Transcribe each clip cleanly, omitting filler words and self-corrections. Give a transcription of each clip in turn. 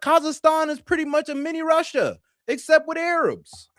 Kazakhstan is pretty much a mini Russia, except with Arabs.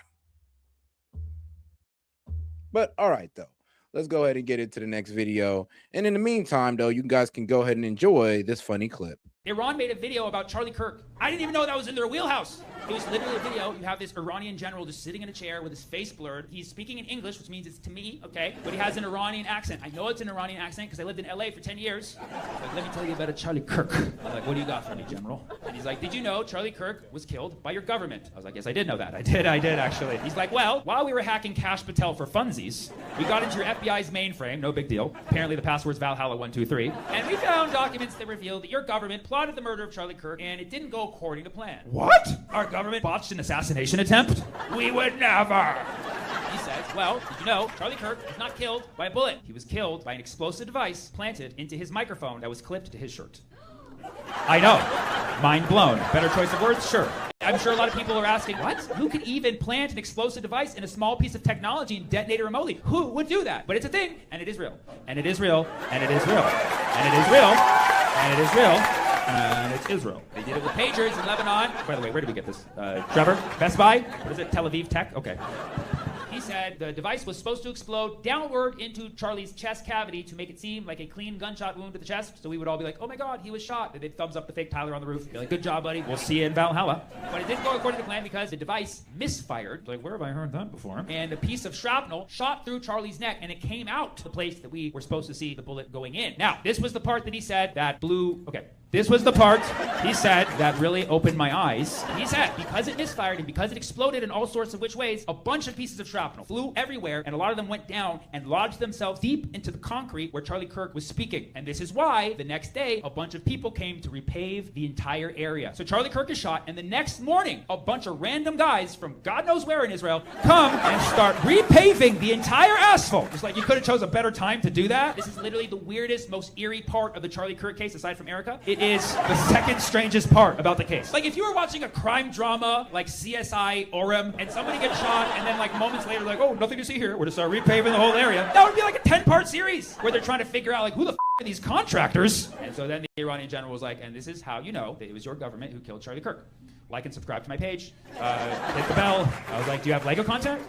But all right, though. Let's go ahead and get into the next video. And in the meantime, though, you guys can go ahead and enjoy this funny clip. Iran made a video about Charlie Kirk. I didn't even know that was in their wheelhouse. It was literally a video. You have this Iranian general just sitting in a chair with his face blurred. He's speaking in English, which means it's to me, okay? But he has an Iranian accent. I know it's an Iranian accent because I lived in LA for 10 years. Like, let me tell you about a Charlie Kirk. I'm like, what do you got for me, General? And he's like, did you know Charlie Kirk was killed by your government? I was like, yes, I did know that. I did actually. He's like, well, while we were hacking Cash Patel for funsies, we got into your FBI's mainframe, no big deal. Apparently the password's Valhalla123. And we found documents that revealed that your government plotted the murder of Charlie Kirk, and it didn't go according to plan. What? Our government botched an assassination attempt? We would never. He says, well, did you know Charlie Kirk was not killed by a bullet? He was killed by an explosive device planted into his microphone that was clipped to his shirt. I know. Mind blown. Better choice of words? Sure. I'm sure a lot of people are asking, what? Who could even plant an explosive device in a small piece of technology and detonate it remotely? Who would do that? But it's a thing, and it is real. And it is real. And it is real. And it is real. And it is real. And it's Israel. They did it with pagers in Lebanon. By the way, where did we get this? Trevor? Best Buy? What is it? Tel Aviv Tech? Okay. He said the device was supposed to explode downward into Charlie's chest cavity to make it seem like a clean gunshot wound to the chest. So we would all be like, oh my God, he was shot. And they'd thumbs up the fake Tyler on the roof. Be like, good job, buddy. We'll see you in Valhalla. But it didn't go according to plan because the device misfired. Like, where have I heard that before? And a piece of shrapnel shot through Charlie's neck and it came out the place that we were supposed to see the bullet going in. Now, this was the part that he said that blew... Okay. This was the part, he said, that really opened my eyes. He said, because it misfired and because it exploded in all sorts of which ways, a bunch of pieces of shrapnel flew everywhere, and a lot of them went down and lodged themselves deep into the concrete where Charlie Kirk was speaking. And this is why, the next day, a bunch of people came to repave the entire area. So Charlie Kirk is shot, and the next morning, a bunch of random guys from God knows where in Israel come and start repaving the entire asphalt. Just like you could have chose a better time to do that. This is literally the weirdest, most eerie part of the Charlie Kirk case, aside from Erica. It is the second strangest part about the case. Like if you were watching a crime drama like CSI Orem and somebody gets shot and then like moments later like, oh, nothing to see here, we're just repaving the whole area. That would be like a 10-part series where they're trying to figure out like who the are these contractors? And so then the Iranian general was like, and this is how you know that it was your government who killed Charlie Kirk. Like and subscribe to my page. Hit the bell. I was like, do you have Lego content?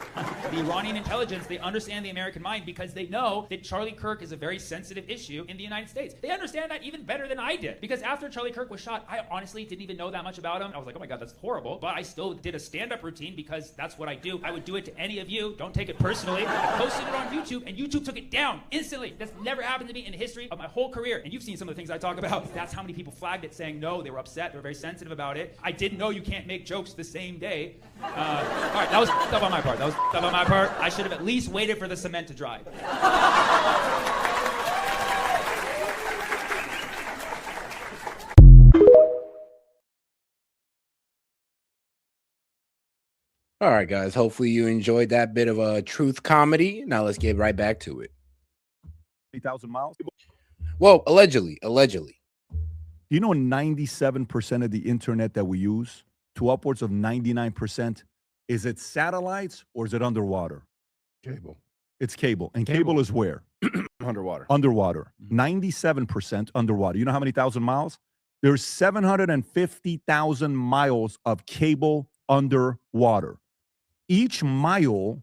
The Iranian intelligence, they understand the American mind because they know that Charlie Kirk is a very sensitive issue in the United States. They understand that even better than I did. Because after Charlie Kirk was shot, I honestly didn't even know that much about him. I was like, oh my God, that's horrible. But I still did a stand-up routine because that's what I do. I would do it to any of you. Don't take it personally. I posted it on YouTube and YouTube took it down instantly. That's never happened to me in the history of my whole career. And you've seen some of the things I talk about. That's how many people flagged it saying no, they were upset, they were very sensitive about it. I didn't know you can't make jokes the same day. All right, that was stuff on my part. I should have at least waited for the cement to dry. All right, guys. Hopefully you enjoyed that bit of a truth comedy. Now let's get right back to it. 8,000 miles? Well, allegedly. You know 97% of the internet that we use, to upwards of 99%, is it satellites or is it underwater? Cable. It's cable. And cable is where? Underwater. Underwater. 97% underwater. You know how many thousand miles? There's 750,000 miles of cable underwater. Each mile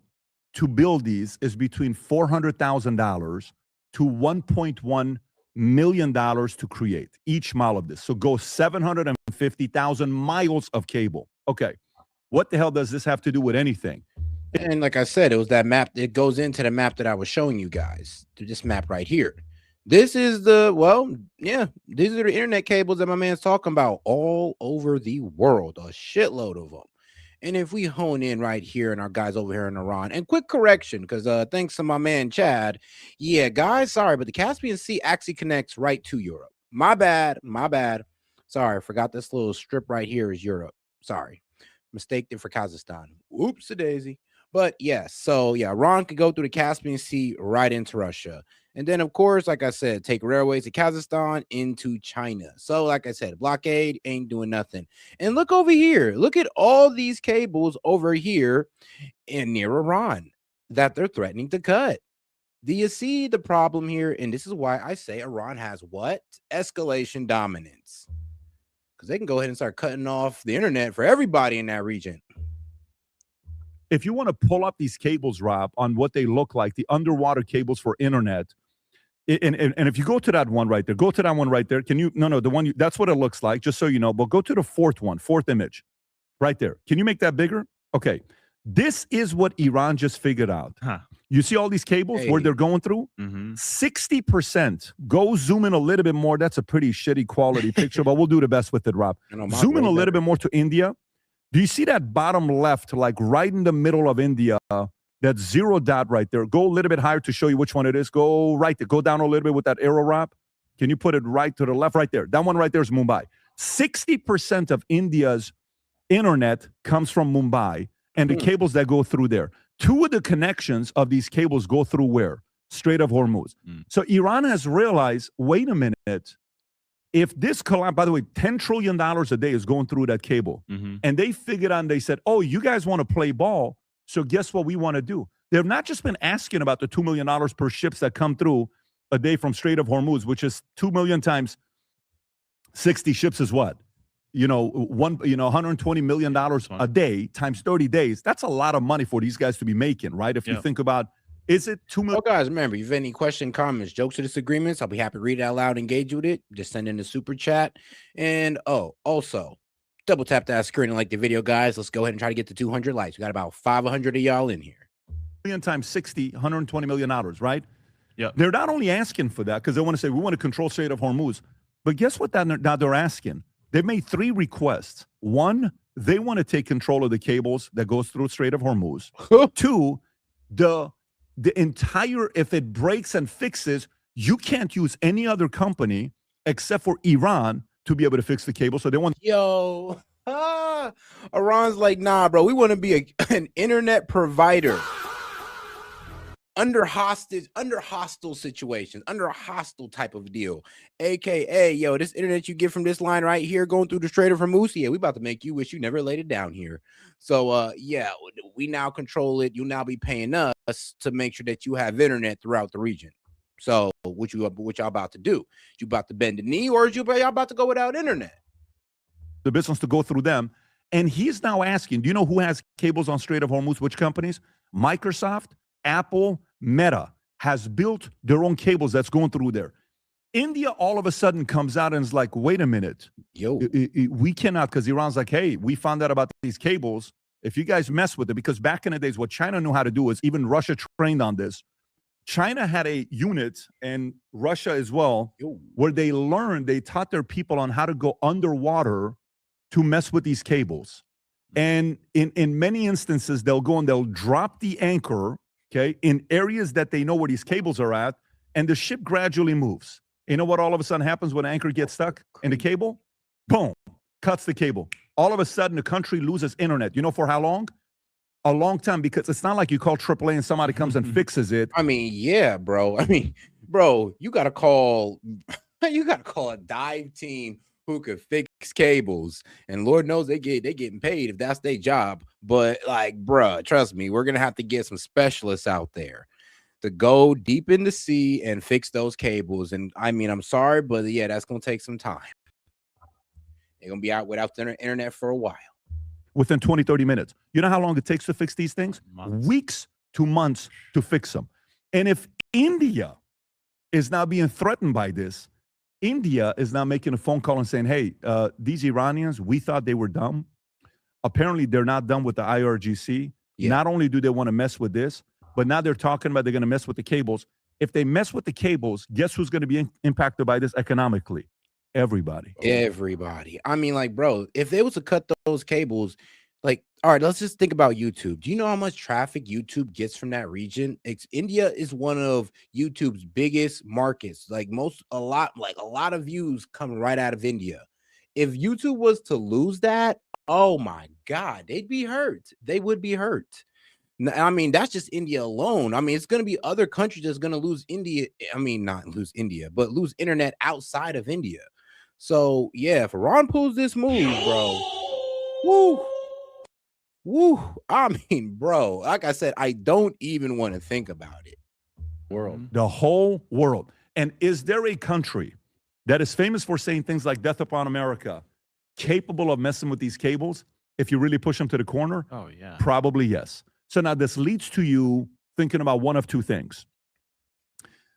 to build these is between $400,000 to $1.1 million to create each mile of this. So go 750,000 miles of cable. Okay. What the hell does this have to do with anything? And like I said, it was that map. It goes into the map that I was showing you guys, to this map right here. This is the, well, yeah, these are the internet cables that my man's talking about all over the world, a shitload of them. And if we hone in right here and our guys over here in Iran, and quick correction, because thanks to my man Chad, yeah, guys, sorry, but the Caspian Sea actually connects right to Europe. My bad. Sorry, I forgot this little strip right here is Europe. Sorry, mistaked it for Kazakhstan. Oops-a-daisy. But yes, so yeah, Iran could go through the Caspian Sea right into Russia. And then, of course, like I said, take railways to Kazakhstan into China. So, like I said, blockade ain't doing nothing. And look over here. Look at all these cables over here in near Iran that they're threatening to cut. Do you see the problem here? And this is why I say Iran has what? Escalation dominance. because they can go ahead and start cutting off the internet for everybody in that region. If you want to pull up these cables, Rob, on what they look like, the underwater cables for internet, and if you go to that one right there, go to that one right there. Can you? No, the one that's what it looks like. Just so you know. But go to the fourth image, right there. Can you make that bigger? Okay, this is what Iran just figured out. Huh. You see all these cables where they're going through? 60%. Go zoom in a little bit more. That's a pretty shitty quality picture, but we'll do the best with it, Rob. Zoom in a little bit more to India. Do you see that bottom left, like right in the middle of India, that 0 dot right there? Go a little bit higher to show you which one it is. Go right there. Go down a little bit with that arrow, Rob. Can you put it right to the left? Right there. That one right there is Mumbai. 60% of India's internet comes from Mumbai and the cables that go through there. 2 of the connections of these cables go through where? Strait of Hormuz. So Iran has realized, wait a minute, if this collapse, by the way, $10 trillion a day is going through that cable. And they figured out, they said, oh, you guys want to play ball, so guess what we want to do? They've not just been asking about the $2 million per ships that come through a day from Strait of Hormuz, which is 2 million times 60 ships is what? $120 million a day times 30 days. That's a lot of money for these guys to be making, right? If you think about, is it 2 million? Oh, guys, remember, if you have any questions, comments, jokes, or disagreements, I'll be happy to read it out loud, engage with it. Just send in the super chat. And also, double tap that screen and like the video, guys. Let's go ahead and try to get to 200 likes. We got about 500 of y'all in here. Million times 60, $120 million, right? Yeah. They're not only asking for that because they want to say, we want to control Strait of Hormuz. But guess what now they're asking? They've made 3 requests. 1, they want to take control of the cables that goes through Strait of Hormuz. 2, the entire, if it breaks and fixes, you can't use any other company except for Iran to be able to fix the cable. So they want. Iran's like, nah, bro, we want to be an internet provider. Under hostile situations, under a hostile type of deal, aka, yo, this internet you get from this line right here going through the Strait of Hormuz, we about to make you wish you never laid it down here. So, we now control it. You'll now be paying us to make sure that you have internet throughout the region. So, what y'all about to do? You about to bend the knee, or is y'all about to go without internet? The business to go through them, and he's now asking, do you know who has cables on Strait of Hormuz? Which companies? Microsoft, Apple, Meta has built their own cables that's going through there. India all of a sudden comes out and is like, wait a minute. We cannot, because Iran's like, hey, we found out about these cables. If you guys mess with it, because back in the days, what China knew how to do is, even Russia trained on this. China had a unit, and Russia as well, where they taught their people on how to go underwater to mess with these cables. And in many instances, they'll go and they'll drop the anchor, okay, in areas that they know where these cables are at, and the ship gradually moves. You know what all of a sudden happens when anchor gets stuck in the cable? Boom, cuts the cable. All of a sudden, the country loses internet. You know for how long? A long time, because it's not like you call AAA and somebody comes and fixes it. I mean, yeah, bro. You got to call a dive team who could fix cables, and Lord knows they getting paid if that's their job. But like, bruh, trust me, we're gonna have to get some specialists out there to go deep in the sea and fix those cables. And I mean, I'm sorry, but yeah, that's gonna take some time. They're gonna be out without the internet for a while. Within 20, 30 minutes. You know how long it takes to fix these things? Weeks to months to fix them. And if India is now being threatened by this, India is now making a phone call and saying, hey, these Iranians, we thought they were dumb. Apparently, they're not done with the IRGC. Yeah. Not only do they want to mess with this, but now they're talking about they're going to mess with the cables. If they mess with the cables, guess who's going to be impacted by this economically? Everybody. Everybody. I mean, like, bro, if they was to cut those cables, like, all right, let's just think about YouTube. Do you know how much traffic YouTube gets from that region? India is one of YouTube's biggest markets. A lot of views come right out of India. If YouTube was to lose that, oh my God, they'd be hurt. They would be hurt. I mean, that's just India alone. I mean, it's going to be other countries that's going to lose India. I mean, not lose India, but lose internet outside of India. So, yeah, if Iran pulls this move, bro, woo. I mean, bro, like I said, I don't even want to think about it. The whole world. And is there a country that is famous for saying things like death upon America capable of messing with these cables if you really push them to the corner? Oh, yeah. Probably yes. So now this leads to you thinking about one of two things.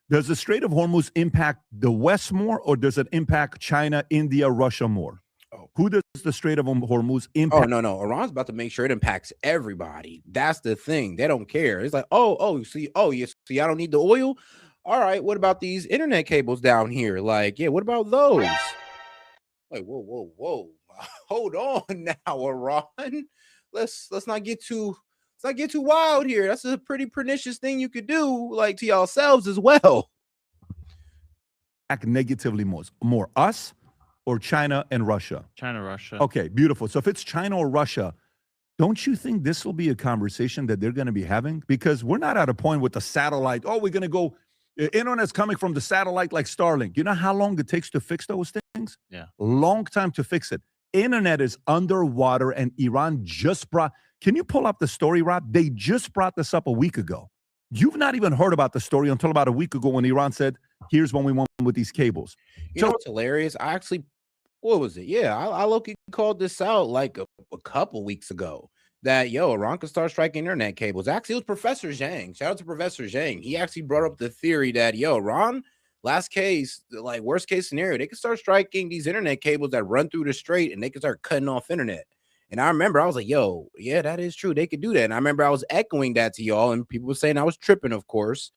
Does the Strait of Hormuz impact the West more, or does it impact China, India, Russia more? Oh. Who does the Strait of Hormuz impact? Oh, no. Iran's about to make sure it impacts everybody. That's the thing. They don't care. It's like, you see, I don't need the oil. All right, what about these internet cables down here? Like, yeah, what about those? Like, whoa. Hold on now, Iran. Let's not get too wild here. That's a pretty pernicious thing you could do, like to yourselves as well. Act negatively more us or China and Russia? China, Russia. Okay, beautiful. So if it's China or Russia, don't you think this will be a conversation that they're going to be having? Because we're not at a point with the satellite. Oh, we're going to go. Internet's coming from the satellite like Starlink. You know how long it takes to fix those things? Yeah. Long time to fix it. Internet is underwater, and Iran just brought. Can you pull up the story, Rob? They just brought this up a week ago. You've not even heard about the story until about a week ago when Iran said, here's when we want with these cables. You know what's hilarious? I actually, what was it? Yeah, I low-key called this out like a couple weeks ago. That, Iran could start striking internet cables. Actually, it was Professor Zhang. Shout out to Professor Zhang. He actually brought up the theory that, Iran, worst case scenario, they could start striking these internet cables that run through the strait, and they could start cutting off internet. And I remember I was like, yeah, that is true. They could do that. And I remember I was echoing that to y'all, and people were saying I was tripping, of course.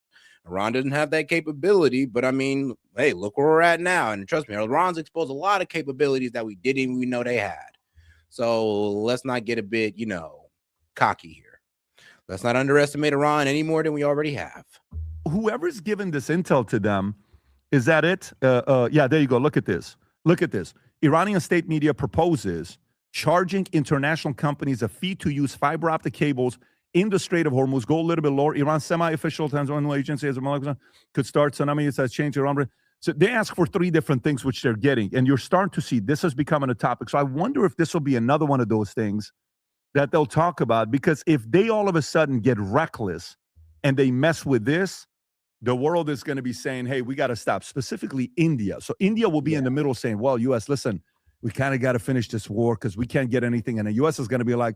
Iran doesn't have that capability, but I mean, hey, look where we're at now. And trust me, Iran's exposed a lot of capabilities that we didn't even know they had. So let's not get a bit, cocky here. Let's not underestimate Iran any more than we already have. Whoever's given this intel to them, is that it? Yeah, there you go. Look at this. Iranian state media proposes charging international companies a fee to use fiber optic cables in the Strait of Hormuz. Go a little bit lower. Iran's semi-official transnational agency could start tsunami. It says change Iran. So they ask for three different things, which they're getting. And you're starting to see this is becoming a topic. So I wonder if this will be another one of those things that they'll talk about, because if they all of a sudden get reckless and they mess with this, the world is going to be saying, hey, we got to stop, specifically India. So India will be in the middle saying, well, U.S., listen, we kind of got to finish this war because we can't get anything. And the U.S. is going to be like,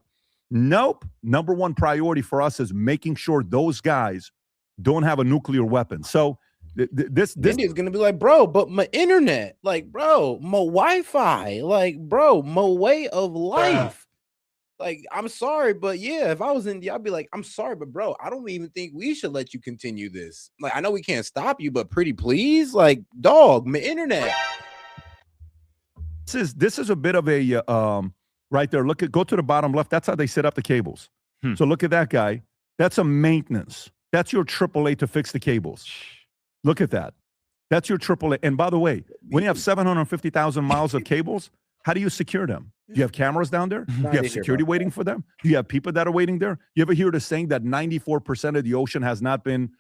nope, number one priority for us is making sure those guys don't have a nuclear weapon. So this India's going to be like, bro, but my internet, like, bro, my Wi-Fi, like, bro, my way of life. Like, I'm sorry, but yeah, if I was India, I'd be like, I'm sorry, but bro, I don't even think we should let you continue this. Like, I know we can't stop you, but pretty please, like, dog, my internet. This is a bit of a right there. Go to the bottom left. That's how they set up the cables. So look at that guy. That's a maintenance. That's your AAA to fix the cables. Look at that. That's your AAA. And by the way, when you have 750,000 miles of cables, how do you secure them? Do you have cameras down there? Do you have security waiting for them? Do you have people that are waiting there? You ever hear the saying that 94% of the ocean has not been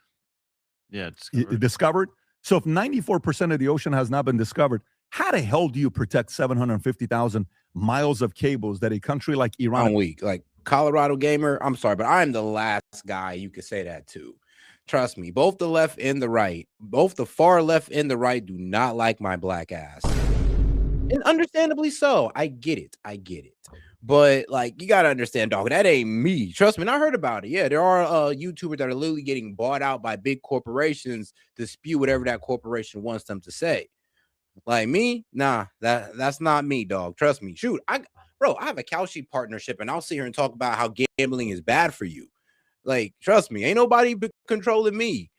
discovered? So if 94% of the ocean has not been discovered, how the hell do you protect 750,000 miles of cables that a country like Iran? I'm weak. Like, Colorado gamer, I'm sorry, but I'm the last guy you could say that to. Trust me, both the left and the right, both the far left and the right do not like my black ass. And understandably so. I get it. But, like, you got to understand, dog, that ain't me. Trust me, and I heard about it. Yeah, there are YouTubers that are literally getting bought out by big corporations to spew whatever that corporation wants them to say. Like me, nah, that's not me, dog. Trust me. Shoot, I have a cow sheep partnership, and I'll sit here and talk about how gambling is bad for you. Like, trust me, ain't nobody controlling me.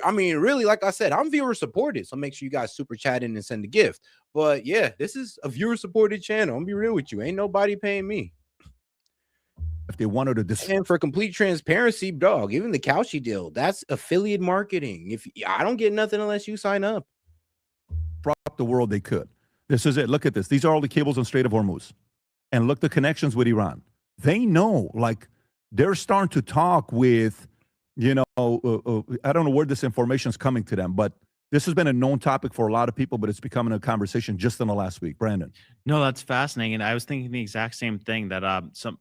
I mean, really, like I said, I'm viewer supported, so make sure you guys super chat in and send a gift. But yeah, this is a viewer supported channel. I'm gonna be real with you. Ain't nobody paying me. If they wanted to and for complete transparency, dog, even the Couchy deal, that's affiliate marketing. If I don't get nothing unless you sign up. The world, they could. This is it. Look at this. These are all the cables on Strait of Hormuz. And look, the connections with Iran. They know, like, they're starting to talk with, I don't know where this information is coming to them, but this has been a known topic for a lot of people, but it's becoming a conversation just in the last week. Brandon. No, that's fascinating. And I was thinking the exact same thing, that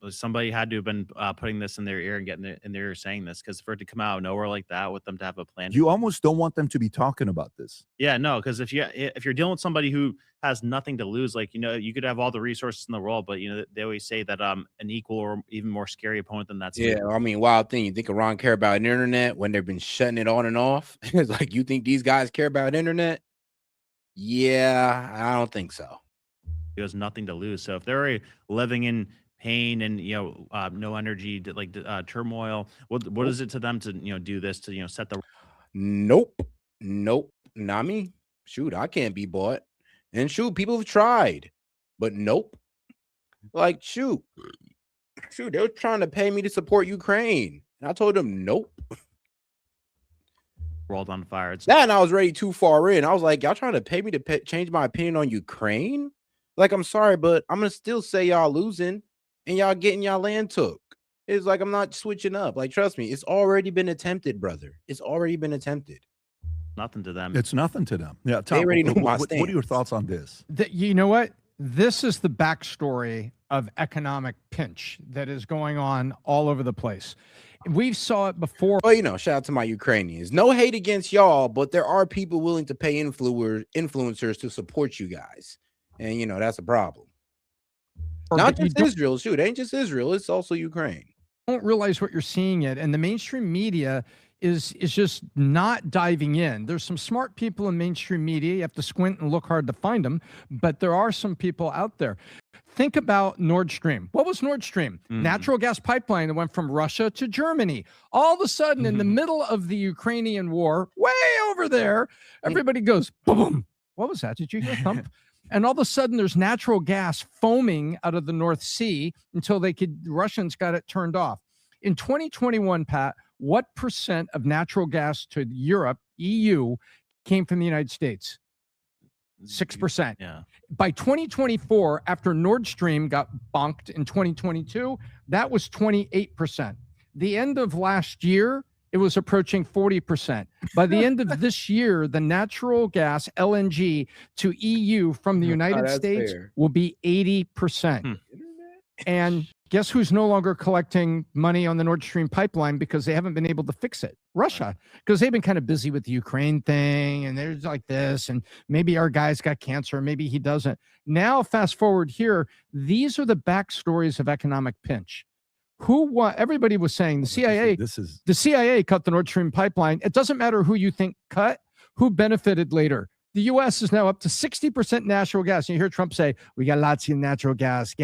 somebody had to have been putting this in their ear and getting in their ear saying this, because for it to come out of nowhere like that, with them to have a plan. You almost don't want them to be talking about this. Yeah, no, because if you're dealing with somebody who has nothing to lose. Like, you could have all the resources in the world, but they always say that an equal or even more scary opponent than that's Yeah, I mean, wild thing. You think Iran care about internet when they've been shutting it on and off? It's like, you think these guys care about internet? Yeah, I don't think so. He has nothing to lose. So if they're already living in pain and no energy, turmoil, what is it to them to do this to set the Nope. Not me. Shoot, I can't be bought. And shoot, people have tried, but nope. Like, shoot, they were trying to pay me to support Ukraine, and I told them nope. world on fire? It's That, and I was already too far in. I was like, y'all trying to pay me to change my opinion on Ukraine? Like, I'm sorry, but I'm gonna still say y'all losing and y'all getting y'all land took. It's like, I'm not switching up. Like, trust me, it's already been attempted, brother. It's already been attempted. nothing to them. It's nothing to them. Yeah, Tom, They already know my what are your stance. thoughts on this? You know what? This is the backstory of economic pinch that is going on all over the place. We saw it before. Well, shout out to my Ukrainians. No hate against y'all, but there are people willing to pay influencers to support you guys. And, that's a problem. Not just Israel. Shoot, it ain't just Israel. It's also Ukraine. Don't realize what you're seeing it. And the mainstream media is just not diving in. There's some smart people in mainstream media. You have to squint and look hard to find them. But there are some people out there. Think about Nord Stream. What was Nord Stream? Natural gas pipeline that went from Russia to Germany. All of a sudden, in the middle of the Ukrainian war, way over there, everybody goes, boom. What was that? Did you hear a thump? And all of a sudden, there's natural gas foaming out of the North Sea until Russians got it turned off. In 2021, Pat, what percent of natural gas to Europe, EU, came from the United States? 6%. Yeah. By 2024, after Nord Stream got bonked in 2022, that was 28%. The end of last year, it was approaching 40%. By the end of this year, the natural gas, LNG, to EU from the United States will be 80%. And guess who's no longer collecting money on the Nord Stream pipeline because they haven't been able to fix it? Russia, because they've been kind of busy with the Ukraine thing, and there's like this, and maybe our guy's got cancer, maybe he doesn't. Now, fast forward here, these are the backstories of economic pinch. Everybody was saying the CIA cut the Nord Stream pipeline. It doesn't matter who you think cut, who benefited later. The U.S. is now up to 60% natural gas. And you hear Trump say, we got lots of natural gas,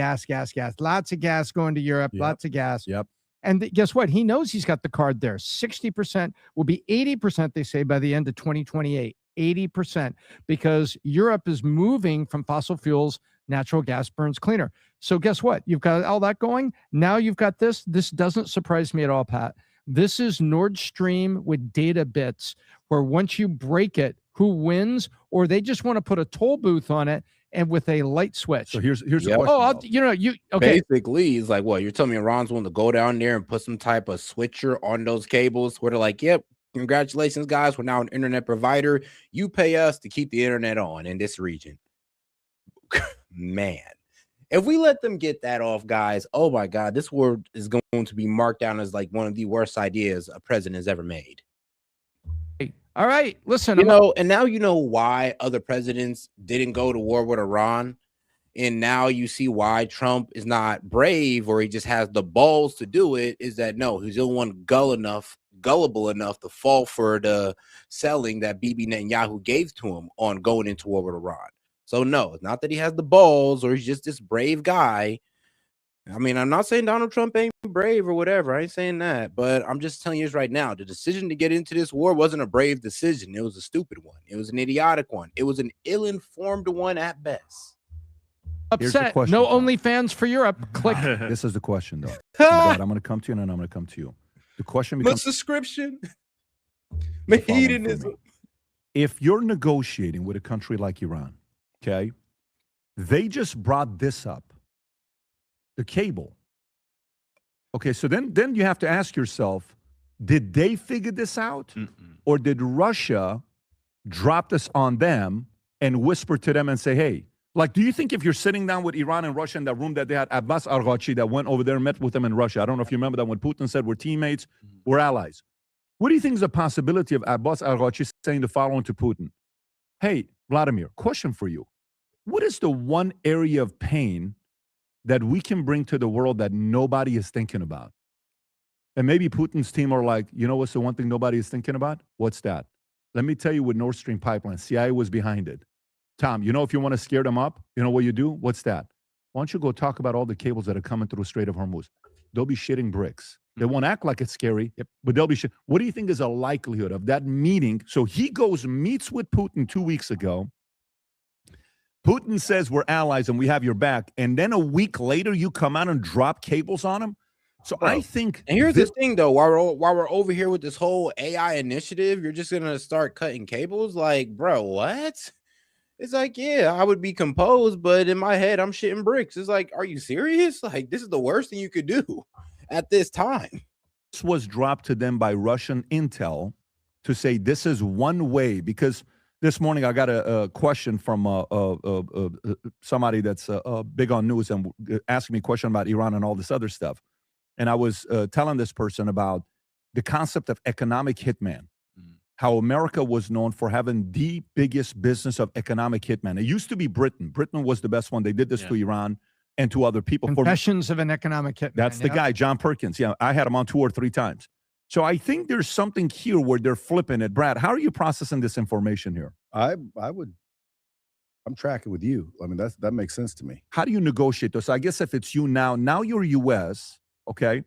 lots of gas going to Europe, lots of gas. Yep. And guess what? He knows he's got the card there. 60% will be 80%, they say, by the end of 2028. 80%, because Europe is moving from fossil fuels. Natural gas burns cleaner. So guess what? You've got all that going. Now you've got this. This doesn't surprise me at all, Pat. This is Nord Stream with data bits, where once you break it, who wins? Or they just want to put a toll booth on it and with a light switch. So here's the question. Okay. Basically, it's like, what, you're telling me Iran's willing to go down there and put some type of switcher on those cables where they're like, yep, congratulations, guys, we're now an internet provider. You pay us to keep the internet on in this region. Man, if we let them get that off, guys, oh my God, this war is going to be marked down as like one of the worst ideas a president has ever made. All right, listen, and now you know why other presidents didn't go to war with Iran. And now you see why Trump is not brave, or he just has the balls to do it, is that no, he's the only one gullible enough to fall for the selling that Bibi Netanyahu gave to him on going into war with Iran. So no, it's not that he has the balls or he's just this brave guy. I mean, I'm not saying Donald Trump ain't brave or whatever. I ain't saying that, but I'm just telling you this right now. The decision to get into this war wasn't a brave decision. It was a stupid one. It was an idiotic one. It was an ill-informed one at best. Upset. Question, no Tom. OnlyFans for Europe. Click. This is the question, though. I'm going to come to you, and then I'm going to come to you. The question becomes... subscription. Hedonism. If you're negotiating with a country like Iran, okay, they just brought this up, the cable. Okay, so then you have to ask yourself, did they figure this out? Or did Russia drop this on them and whisper to them and say, hey, like, do you think if you're sitting down with Iran and Russia in that room that they had Abbas Araghchi that went over there and met with them in Russia? I don't know if you remember that when Putin said we're teammates, we're allies. What do you think is the possibility of Abbas Araghchi saying the following to Putin? Hey, Vladimir, question for you. what is the one area of pain that we can bring to the world that nobody is thinking about? And maybe Putin's team are like, you know what's the one thing nobody is thinking about? What's that? Let me tell you, with Nord Stream pipeline, CIA was behind it. Tom, you know, if you want to scare them up, you know what you do? What's that? Why don't you go talk about all the cables that are coming through the Strait of Hormuz? They'll be shitting bricks. They won't act like it's scary, but they'll be shit. What do you think is a likelihood of that meeting? So he goes, meets with Putin 2 weeks ago. Putin says we're allies and we have your back. And then a week later, you come out and drop cables on him. So I think. And here's the thing, though, while we're over here with this whole AI initiative, you're just gonna start cutting cables. Like, bro, what? It's like, yeah, I would be composed, but in my head, I'm shitting bricks. It's like, are you serious? Like, this is the worst thing you could do at this time. This was dropped to them by Russian intel to say this is one way, because this morning I got a question from somebody that's big on news and asking me a question about Iran and all this other stuff. And I was telling this person about the concept of economic hitman, how America was known for having the biggest business of economic hitman. It used to be Britain. Britain was the best one. They did this to Iran and to other people. Confessions of an Economic Hitman. That's the guy, John Perkins. Yeah, I had him on 2 or 3 times. So I think there's something here where they're flipping it. Brad, how are you processing this information here? I'm tracking with you. I mean, that makes sense to me. How do you negotiate this? I guess if it's you now you're U.S., okay?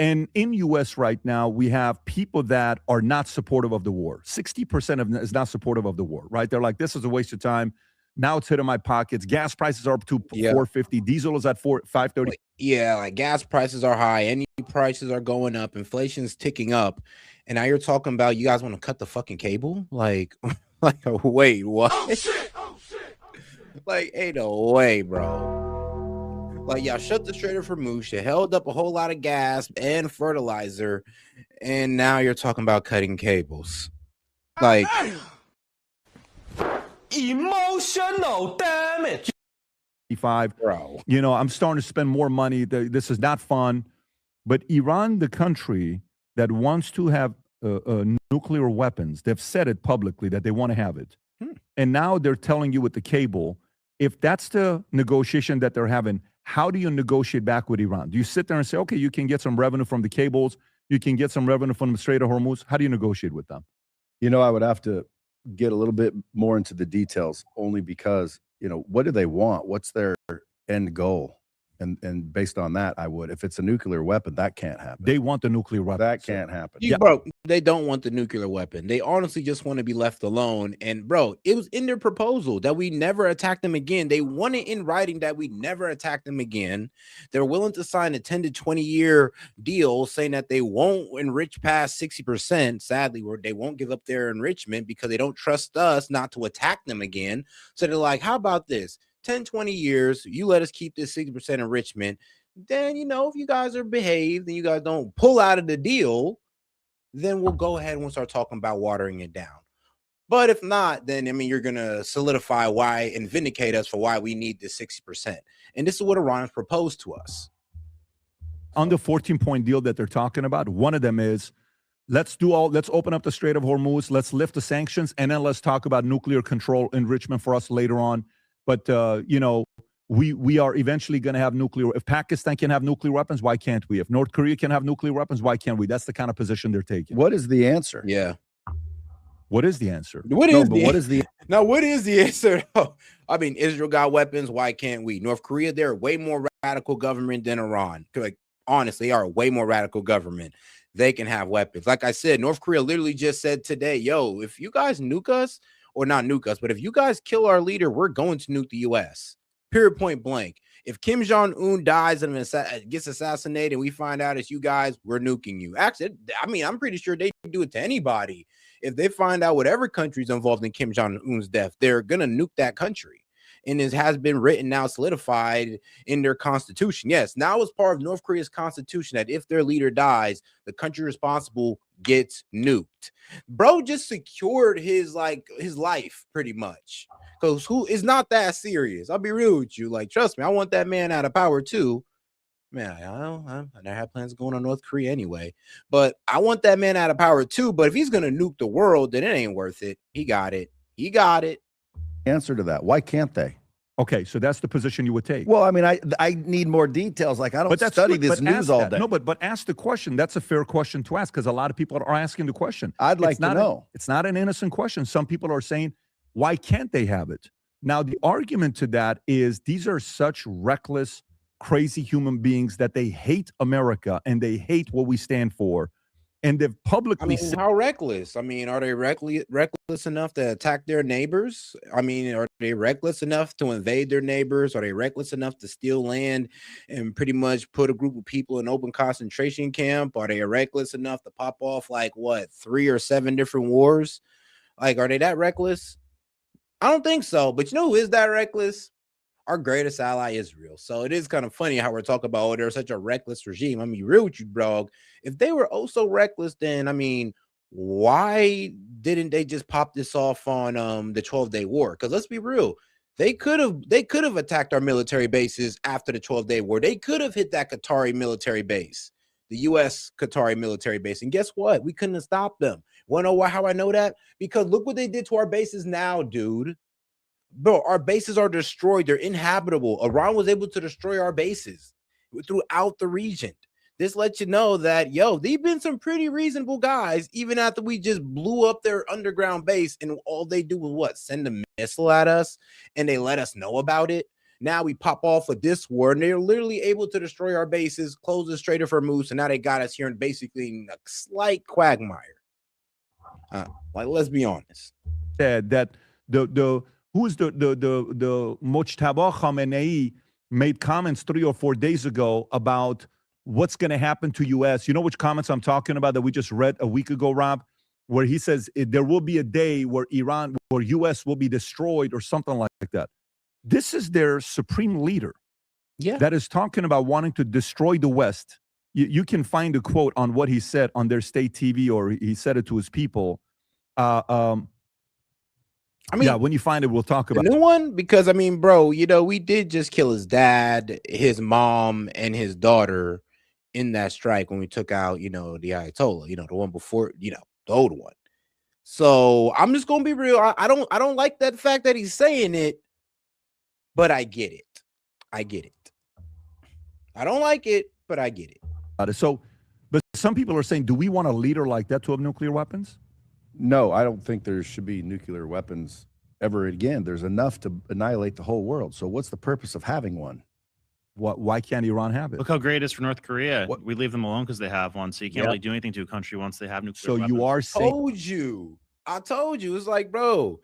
And in U.S. right now, we have people that are not supportive of the war. 60% of them is not supportive of the war, right? They're like, this is a waste of time. Now it's hitting my pockets. Gas prices are up to $4.50. Diesel is at $5.30. Yeah, like gas prices are high. Energy prices are going up. Inflation's ticking up. And now you're talking about you guys want to cut the fucking cable? Like, wait, what? Oh, shit. Like, ain't no way, bro. Like, y'all shut the Strait of Hormuz. You held up a whole lot of gas and fertilizer. And now you're talking about cutting cables. Like, emotional damage. Bro. You know, I'm starting to spend more money. This is not fun. But Iran, the country that wants to have nuclear weapons, they've said it publicly that they want to have it. And now they're telling you with the cable, if that's the negotiation that they're having, how do you negotiate back with Iran? Do you sit there and say, okay, you can get some revenue from the cables, you can get some revenue from the Strait of Hormuz? How do you negotiate with them? You know, I would have to get a little bit more into the details, only because, you know, what do they want? What's their end goal? And based on that, I would. If it's a nuclear weapon, that can't happen. They want the nuclear weapon. That can't happen. Bro, they don't want the nuclear weapon. They honestly just want to be left alone. And bro, it was in their proposal that we never attack them again. They want it in writing that we never attack them again. They're willing to sign a 10 to 20 year deal saying that they won't enrich past 60%. Sadly, they won't give up their enrichment because they don't trust us not to attack them again. So they're like, how about this? 10, 20 years, you let us keep this 60% enrichment. Then, you know, if you guys are behaved and you guys don't pull out of the deal, then we'll go ahead and we'll start talking about watering it down. But if not, then, I mean, you're going to solidify why and vindicate us for why we need this 60%. And this is what Iran has proposed to us. On the 14-point deal that they're talking about, one of them is, let's open up the Strait of Hormuz, let's lift the sanctions, and then let's talk about nuclear control enrichment for us later on. But, you know, we are eventually going to have nuclear. If Pakistan can have nuclear weapons, why can't we? If North Korea can have nuclear weapons, why can't we? That's the kind of position they're taking. What is the answer? Yeah. What is the answer? What is the answer? I mean, Israel got weapons. Why can't we? North Korea, they're a way more radical government than Iran. Like, honestly, they are a way more radical government. They can have weapons. Like I said, North Korea literally just said today, yo, if you guys nuke us, or not nuke us, but if you guys kill our leader, we're going to nuke the U.S. Period, point blank. If Kim Jong-un dies and gets assassinated and we find out it's you guys, we're nuking you. Actually, I mean, I'm pretty sure they do it to anybody. If they find out whatever country's involved in Kim Jong-un's death, they're going to nuke that country. And it has been written now, solidified in their constitution. Yes, now it's part of North Korea's constitution that if their leader dies, the country responsible gets nuked. Bro just secured his life pretty much, because who is not that serious. I'll be real with you. Like, trust me, I want that man out of power too. Man, I never had plans going on North Korea anyway, but I want that man out of power too. But if he's gonna nuke the world, then it ain't worth it. He got it. Answer to that. Why can't they? Okay, so that's the position you would take. Well, I mean, I need more details. Like I don't study good, this but news ask all that. day. No, but ask the question. That's a fair question to ask because a lot of people are asking the question. I'd like to know. It's not an innocent question. Some people are saying, why can't they have it? Now, the argument to that is these are such reckless, crazy human beings that they hate America and they hate what we stand for. And they've publicly I mean, said, how reckless? I mean, are they reckless enough to attack their neighbors? I mean, are they reckless enough to invade their neighbors? Are they reckless enough to steal land and pretty much put a group of people in open concentration camp? Are they reckless enough to pop off like what 3 or 7 different wars? Like, are they that reckless? I don't think so. But you know who is that reckless? Our greatest ally, Israel. So it is kind of funny how we're talking about, oh, they're such a reckless regime. I mean, real with you, bro. If they were oh so reckless, then I mean, why didn't they just pop this off on the 12-day war? Because let's be real, they could have attacked our military bases after the 12-day war. They could have hit that Qatari military base, the U.S. Qatari military base, and guess what? We couldn't have stopped them. Want to know how I know that? Because look what they did to our bases now, dude. Bro, our bases are destroyed. They're inhabitable. Iran was able to destroy our bases throughout the region. This lets you know that, yo, they've been some pretty reasonable guys, even after we just blew up their underground base and all they do was what? Send a missile at us and they let us know about it. Now we pop off of this war and they're literally able to destroy our bases, close the Strait of Hormuz, and now they got us here in basically in a slight quagmire. Like, let's be honest. that who's the Mojtaba Khamenei made comments 3 or 4 days ago about what's going to happen to U.S. You know which comments I'm talking about that we just read a week ago, Rob, where he says there will be a day where U.S. will be destroyed or something like that. This is their supreme leader that is talking about wanting to destroy the West. You can find a quote on what he said on their state TV, or he said it to his people. I mean, yeah, when you find it, we'll talk about the new one, because I mean, bro, you know, we did just kill his dad, his mom, and his daughter in that strike when we took out, you know, the Ayatollah, you know, the one before, you know, the old one. So I'm just gonna be real. I don't like that fact that he's saying it, but I get it. I get it. I don't like it, but I get it. So, but some people are saying, do we want a leader like that to have nuclear weapons? No, I don't think there should be nuclear weapons ever again. There's enough to annihilate the whole world. So what's the purpose of having one? Why can't Iran have it? Look how great it is for North Korea. We leave them alone because they have one. So you can't really do anything to a country once they have nuclear weapons. So you are saying... I told you. It's like, bro,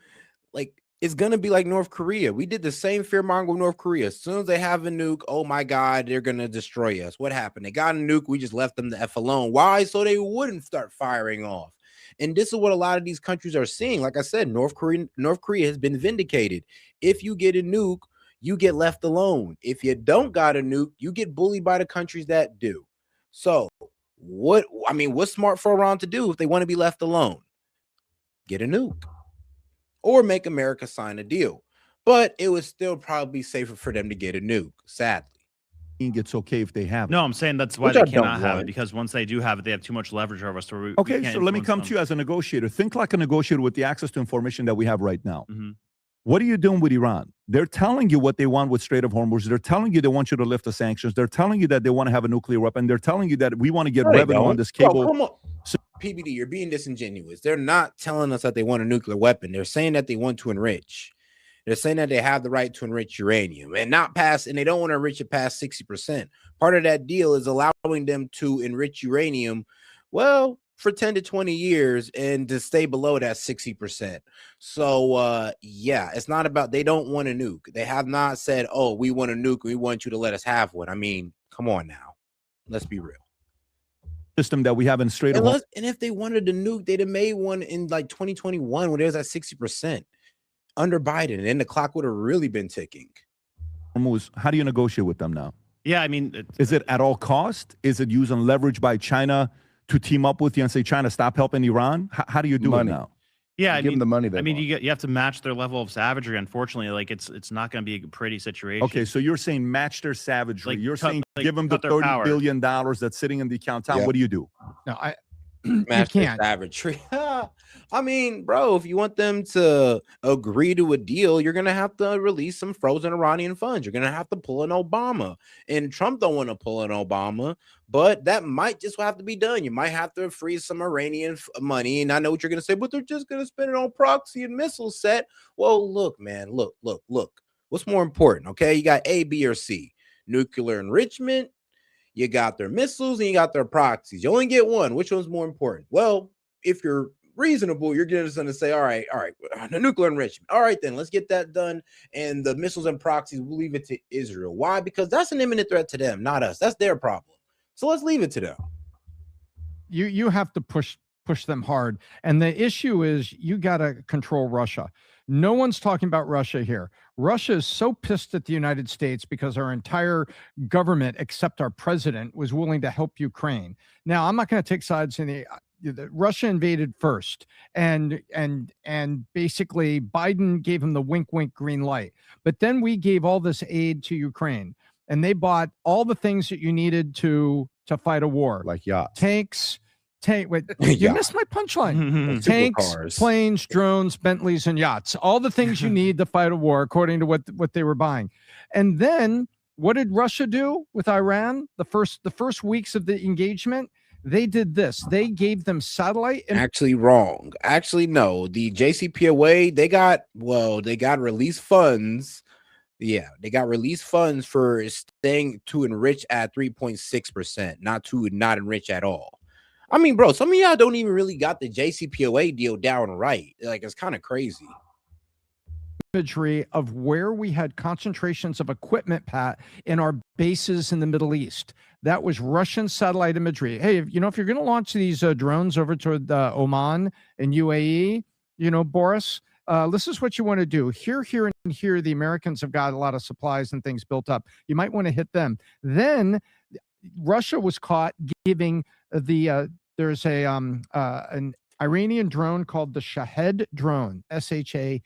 like, it's going to be like North Korea. We did the same fear-mongering with North Korea. As soon as they have a nuke, oh my God, they're going to destroy us. What happened? They got a nuke. We just left them the F alone. Why? So they wouldn't start firing off. And this is what a lot of these countries are seeing. Like I said, North Korea has been vindicated. If you get a nuke, you get left alone. If you don't got a nuke, you get bullied by the countries that do. So what's smart for Iran to do if they want to be left alone? Get a nuke or make America sign a deal. But it would still probably be safer for them to get a nuke, sadly. It's okay if they have it. No, I'm saying that's why they cannot have it, because once they do have it, they have too much leverage over us. So so let me come to you as a negotiator. Think like a negotiator with the access to information that we have right now. Mm-hmm. What are you doing with Iran? They're telling you what they want with Strait of Hormuz. They're telling you they want you to lift the sanctions. They're telling you that they want to have a nuclear weapon. They're telling you that we want to get revenue on this cable. Bro, come on. So, PBD, you're being disingenuous. They're not telling us that they want a nuclear weapon. They're saying that they want to enrich. They're saying that they have the right to enrich uranium and they don't want to enrich it past 60%. Part of that deal is allowing them to enrich uranium, well, for 10 to 20 years and to stay below that 60%. So, yeah, it's not about, they don't want a nuke. They have not said, oh, we want a nuke. We want you to let us have one. I mean, come on now. Let's be real. System that we have in Strait of Hormuz. And if they wanted a nuke, they'd have made one in like 2021 when it was at 60%. Under Biden, and then the clock would have really been ticking. How do you negotiate with them now? Yeah, I mean, is it at all cost? Is it using leverage by China to team up with you and say, China, stop helping Iran? How do you do it now? Yeah, give them the money. You have to match their level of savagery. Unfortunately, like it's not going to be a pretty situation. Okay, so you're saying match their savagery. Like, you're saying give them the $30 billion that's sitting in the account. Tom, what do you do? No, Match their can't. savagery. I mean, bro, if you want them to agree to a deal, you're gonna have to release some frozen Iranian funds. You're gonna have to pull an Obama, and Trump don't want to pull an Obama, but that might just have to be done. You might have to freeze some Iranian money, and I know what you're gonna say, but they're just gonna spend it on proxy and missile set. Well, look, man, look. What's more important? Okay, you got A, B, or C: nuclear enrichment. You got their missiles and you got their proxies. You only get one. Which one's more important? Well, if you're reasonable, you're just going to say, all right, the nuclear enrichment. All right, then let's get that done. And the missiles and proxies, we'll leave it to Israel. Why? Because that's an imminent threat to them, not us. That's their problem. So let's leave it to them. You have to push them hard. And the issue is you got to control Russia. No one's talking about Russia here. Russia is so pissed at the United States because our entire government, except our president, was willing to help Ukraine. Now, I'm not going to take sides in the Russia invaded first, and basically Biden gave him the wink green light. But then we gave all this aid to Ukraine, and they bought all the things that you needed to fight a war, like yachts, tanks. Wait, you missed my punchline. Tanks, planes, drones, Bentleys, and yachts. All the things you need to fight a war, according to what they were buying. And then what did Russia do with Iran? The first weeks of the engagement, they did this. They gave them satellite. Actually, wrong. Actually, no. The JCPOA, they got release funds. Yeah, they got release funds for staying to enrich at 3.6%, not enrich at all. I mean, bro, some of y'all don't even really got the JCPOA deal down right. Like, it's kind of crazy. Imagery of where we had concentrations of equipment, Pat, in our bases in the Middle East. That was Russian satellite imagery. Hey, if you're going to launch these drones over toward Oman and UAE, Boris, this is what you want to do. Here, and here, the Americans have got a lot of supplies and things built up. You might want to hit them. Then Russia was caught giving there's an Iranian drone called the Shahed drone, SHAHED,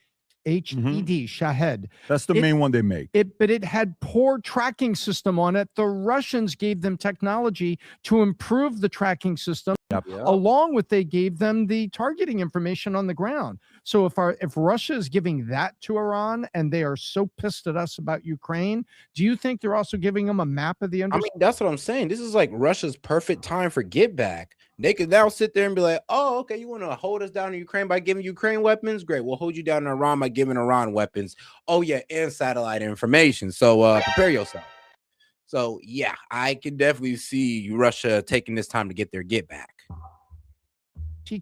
Shahed. That's the main one they make. But it had poor tracking system on it. The Russians gave them technology to improve the tracking system, along with they gave them the targeting information on the ground. So if Russia is giving that to Iran and they are so pissed at us about Ukraine, do you think they're also giving them a map of the I mean, that's what I'm saying. This is like Russia's perfect time for get back. They could now sit there and be like, oh, okay, you want to hold us down in Ukraine by giving Ukraine weapons? Great. We'll hold you down in Iran by giving Iran weapons. Oh, yeah, and satellite information. So prepare yourself. So, yeah, I can definitely see Russia taking this time to get their get back.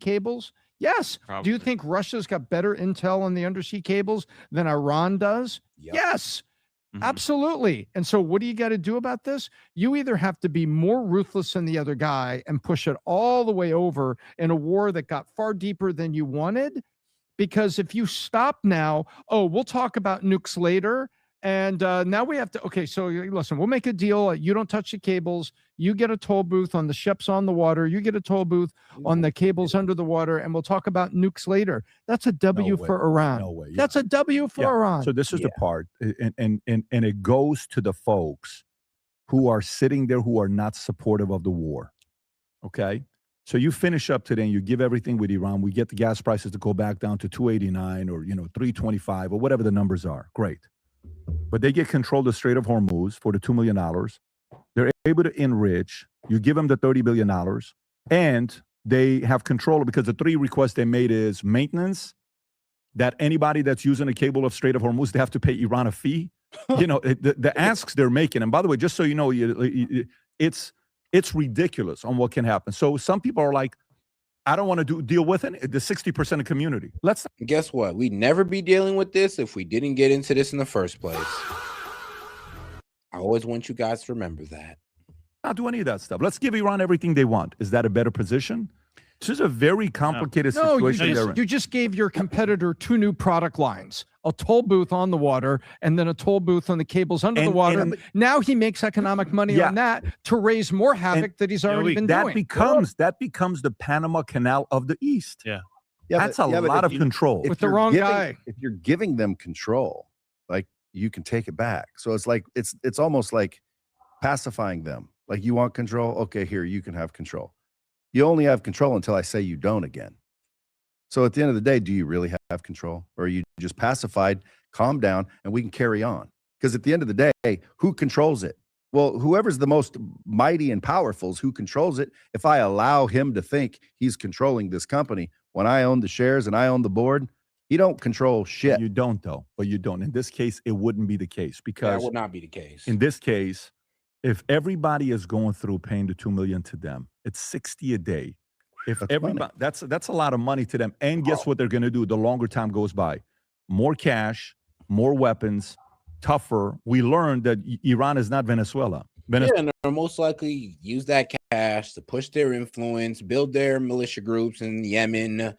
Cables? Yes. Probably. Do you think Russia's got better intel on the undersea cables than Iran does? Yep. Yes. Absolutely. And so what do you got to do about this? You either have to be more ruthless than the other guy and push it all the way over in a war that got far deeper than you wanted. Because if you stop now, we'll talk about nukes later. And now we have to, okay, so listen, we'll make a deal. You don't touch the cables. You get a toll booth on the ships on the water. You get a toll booth on the cables under the water. And we'll talk about nukes later. That's a W for Iran. No way. Yeah. That's a W for Iran. So this is the part. And it goes to the folks who are sitting there who are not supportive of the war. Okay? So you finish up today and you give everything with Iran. We get the gas prices to go back down to 289 or, 325 or whatever the numbers are. Great. But they get control of the Strait of Hormuz for the $2 million. They're able to enrich. You give them the $30 billion. And they have control because the three requests they made is maintenance, that anybody that's using a cable of Strait of Hormuz, they have to pay Iran a fee. The asks they're making. And by the way, just so you know, it's ridiculous on what can happen. So some people are like, I don't want to deal with it. The 60% of community. Guess what? We'd never be dealing with this if we didn't get into this in the first place. I always want you guys to remember that. Not do any of that stuff. Let's give Iran everything they want. Is that a better position? This is a very complicated situation. You just gave your competitor 2 new product lines, a toll booth on the water and then a toll booth on the cables under the water. Now he makes economic money on that to raise more havoc that he's already been doing. That becomes the Panama Canal of the East. Yeah, that's a lot of control. With the wrong guy. If you're giving them control, like, you can take it back. So it's like it's almost like pacifying them. Like, you want control? Okay, here, you can have control. You only have control until I say you don't again. So at the end of the day, do you really have control, or are you just pacified, calm down, and we can carry on? Because at the end of the day, who controls it? Well, whoever's the most mighty and powerful is who controls it. If I allow him to think he's controlling this company when I own the shares and I own the board, he don't control shit. You don't, though. But you don't. In this case, it wouldn't be the case That because would not be the case. in this case, if everybody is going through paying the $2 million to them, it's 60 a day. If That's everybody, money. that's a lot of money to them. And guess what they're going to do the longer time goes by? More cash, more weapons, tougher. We learned that Iran is not Venezuela. Yeah, and they'll most likely use that cash to push their influence, build their militia groups in Yemen,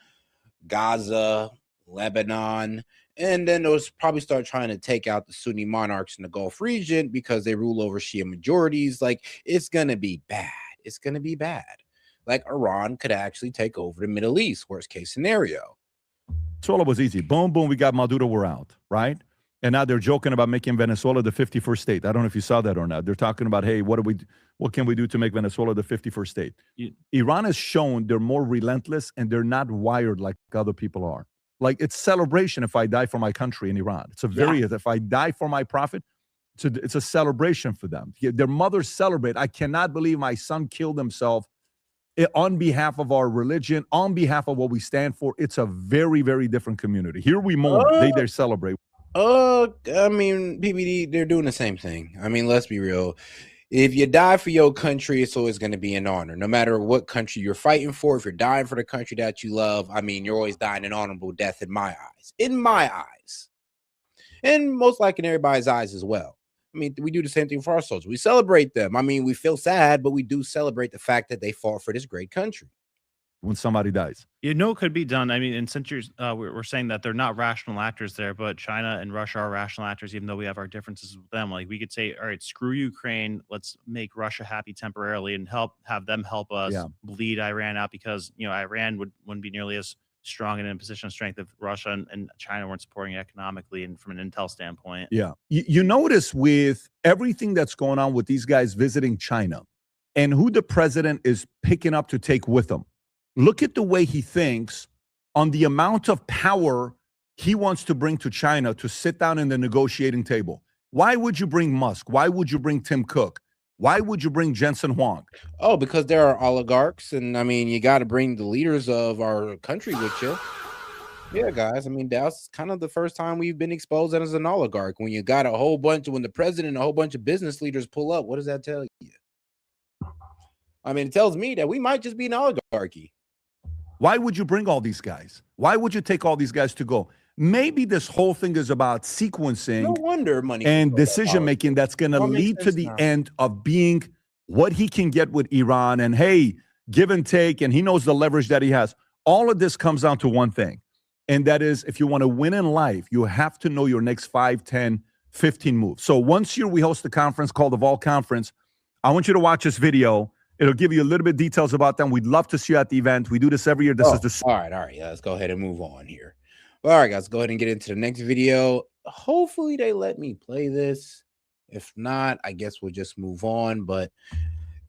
Gaza, Lebanon, and then they'll probably start trying to take out the Sunni monarchs in the Gulf region because they rule over Shia majorities. Like, it's going to be bad. It's going to be bad. Like, Iran could actually take over the Middle East, worst case scenario. Venezuela was easy. Boom, boom, we got Maduro, we're out, right? And now they're joking about making Venezuela the 51st state. I don't know if you saw that or not. They're talking about, hey, what can we do to make Venezuela the 51st state? Iran has shown they're more relentless and they're not wired like other people are. Like, it's celebration if I die for my country in Iran. It's a very, if I die for my prophet, it's a celebration for them. Their mothers celebrate. I cannot believe my son killed himself on behalf of our religion, on behalf of what we stand for. It's a very, very different community. Here we mourn, they celebrate. I mean, PBD, they're doing the same thing. I mean, let's be real. If you die for your country, it's always going to be an honor. No matter what country you're fighting for, if you're dying for the country that you love, I mean, you're always dying an honorable death in my eyes. In my eyes. And most likely in everybody's eyes as well. I mean, we do the same thing for our soldiers. We celebrate them. I mean, we feel sad, but we do celebrate the fact that they fought for this great country. When somebody dies, you know, it could be done. I mean, and since we're saying that they're not rational actors there, but China and Russia are rational actors, even though we have our differences with them. Like, we could say, all right, screw Ukraine, let's make Russia happy temporarily and have them help us bleed Iran out, because, you know, Iran wouldn't be nearly as strong and in a position of strength if Russia and China weren't supporting it economically and from an intel standpoint. Yeah, you notice with everything that's going on with these guys visiting China and who the president is picking up to take with them. Look at the way he thinks on the amount of power he wants to bring to China to sit down in the negotiating table. Why would you bring Musk? Why would you bring Tim Cook? Why would you bring Jensen Huang? Oh, because there are oligarchs, and I mean, you got to bring the leaders of our country with you. Yeah, guys. I mean, that's kind of the first time we've been exposed as an oligarch. When you got when the president and a whole bunch of business leaders pull up, what does that tell you? I mean, it tells me that we might just be an oligarchy. Why would you bring all these guys? Why would you take all these guys to go? Maybe this whole thing is about sequencing. No wonder money and decision making that's going to lead to the end of being what he can get with Iran. And hey, give and take, and he knows the leverage that he has. All of this comes down to one thing, and that is, if you want to win in life, you have to know your next 5, 10, 15 moves. So once a year, we host a conference called the Vol Conference. I want you to watch this video. It'll give you a little bit of details about them. We'd love to see you at the event. We do this every year. This is the... All right. Yeah, let's go ahead and move on here. All right, guys, go ahead and get into the next video. Hopefully they let me play this. If not, I guess we'll just move on. But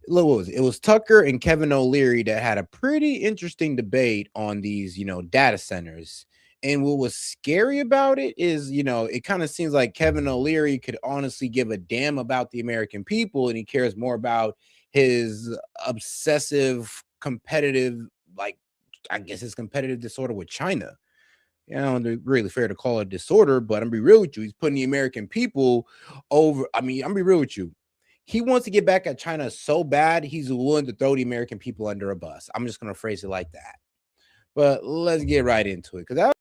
look, what was it? It was Tucker and Kevin O'Leary that had a pretty interesting debate on these, data centers. And what was scary about it is, it kind of seems like Kevin O'Leary could honestly give a damn about the American people, and he cares more about his obsessive competitive, I guess his competitive disorder with China. It's really fair to call it a disorder, but I'm be real with you. He's putting the American people over. I mean, I'm be real with you. He wants to get back at China so bad, he's willing to throw the American people under a bus. I'm just going to phrase it like that. But let's get right into it, because